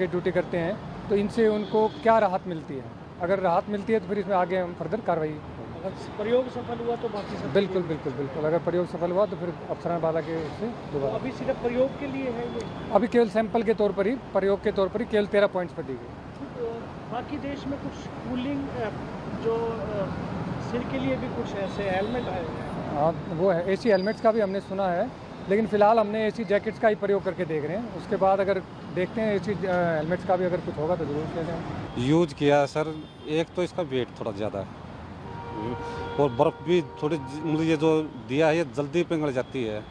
के ड्यूटी करते हैं, तो इनसे उनको क्या राहत मिलती है। अगर राहत मिलती है तो फिर इसमें आगे हम फर्दर कार्रवाई। अगर प्रयोग सफल हुआ तो बाकी सब बिल्कुल बिल्कुल बिल्कुल, अगर प्रयोग सफल हुआ तो फिर अफसरान वाला के उससे तो दोबारा। अभी सिर्फ प्रयोग के लिए है ये? अभी केवल सैंपल के तौर पर ही, प्रयोग के तौर पर ही केवल 13 पॉइंट्स पर दी गई। तो बाकी देश में कुछ कूलिंग जो सिर के लिए भी कुछ ऐसे हेलमेट आए हैं। हाँ, वो है एसी हेलमेट्स का भी हमने सुना है, लेकिन फ़िलहाल हमने एसी जैकेट्स का ही प्रयोग करके देख रहे हैं। उसके बाद अगर देखते हैं एसी हेलमेट्स का भी अगर कुछ होगा तो ज़रूर ले लें। यूज किया है सर। एक तो इसका वेट थोड़ा ज़्यादा है और बर्फ़ भी थोड़ी मतलब ये जो दिया है ये जल्दी पिघल जाती है,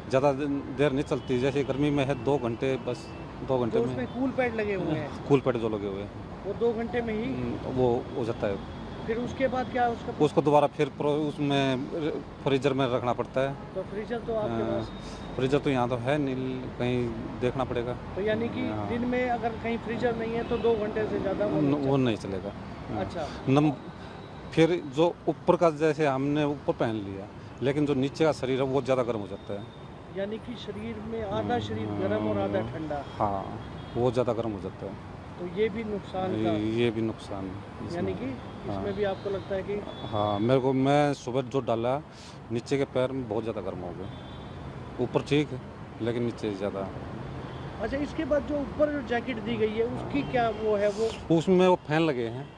ज़्यादा देर नहीं चलती। जैसे गर्मी में है 2 घंटे, बस 2 घंटे तो में उसमें कूल पैड लगे हुए हैं, कूल पैड जो लगे हुए हैं वो 2 घंटे में ही वो हो जाता है। फिर उसके बाद क्या उसका उसको दोबारा फिर उसमें फ्रीजर में रखना पड़ता है। तो फ्रीजर तो आपके पास, फ्रीजर तो यहाँ तो है नहीं, कहीं देखना पड़ेगा। तो यानी कि हाँ। दिन में अगर कहीं फ्रीजर नहीं है तो 2 घंटे से ज़्यादा वो नहीं चलेगा। अच्छा, नम फिर जो ऊपर का जैसे हमने ऊपर पहन लिया, लेकिन जो नीचे का शरीर है वो ज़्यादा गर्म हो जाता है। यानी कि शरीर में आधा शरीर गर्म और आधा ठंडा, हाँ, वो ज़्यादा गर्म हो जाता है। तो ये भी नुकसान का, ये भी नुकसान है इसमें। यानी कि इसमें भी आपको लगता है कि हाँ, मैं सुबह जो डाला नीचे के पैर में बहुत ज़्यादा गर्म हो गए। ऊपर ठीक है लेकिन नीचे ज़्यादा। अच्छा, इसके बाद जो ऊपर जो जैकेट दी गई है उसकी क्या वो है, वो उसमें वो फैन लगे हैं,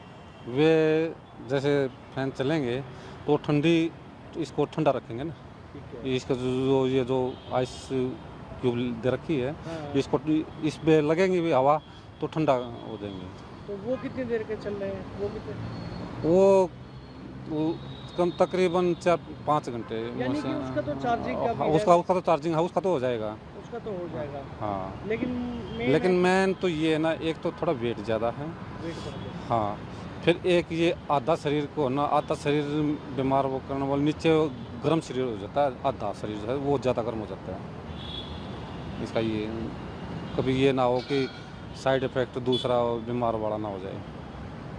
वे जैसे फैन चलेंगे तो ठंडी, तो इसको ठंडा रखेंगे ना। ठीक है। इसका ये जो आइस क्यूब दे रखी है, हाँ, इसको इस पे लगेंगी भी हवा तो ठंडा हो जाएंगे। तो वो कितनी देर के चल रहे हैं, वो कितने, वो कम तकरीबन 4-5 घंटे। यानी कि उसका तो चार्जिंग का भी हाँ, है, उसका तो चार्जिंग है, उसका तो हो जाएगा। उसका तो हो जाएगा। हाँ, लेकिन लेकिन मेन तो ये है ना, एक तो थोड़ा वेट ज़्यादा है। वेट कर हाँ, फिर एक ये आधा शरीर को ना, आधा शरीर बीमार वो करने वाले, नीचे गर्म शरीर हो जाता है, आधा शरीर जो है वो ज़्यादा गर्म हो जाता है। इसका ये कभी ये ना हो कि साइड इफ़ेक्ट दूसरा बीमार वाला ना हो जाए।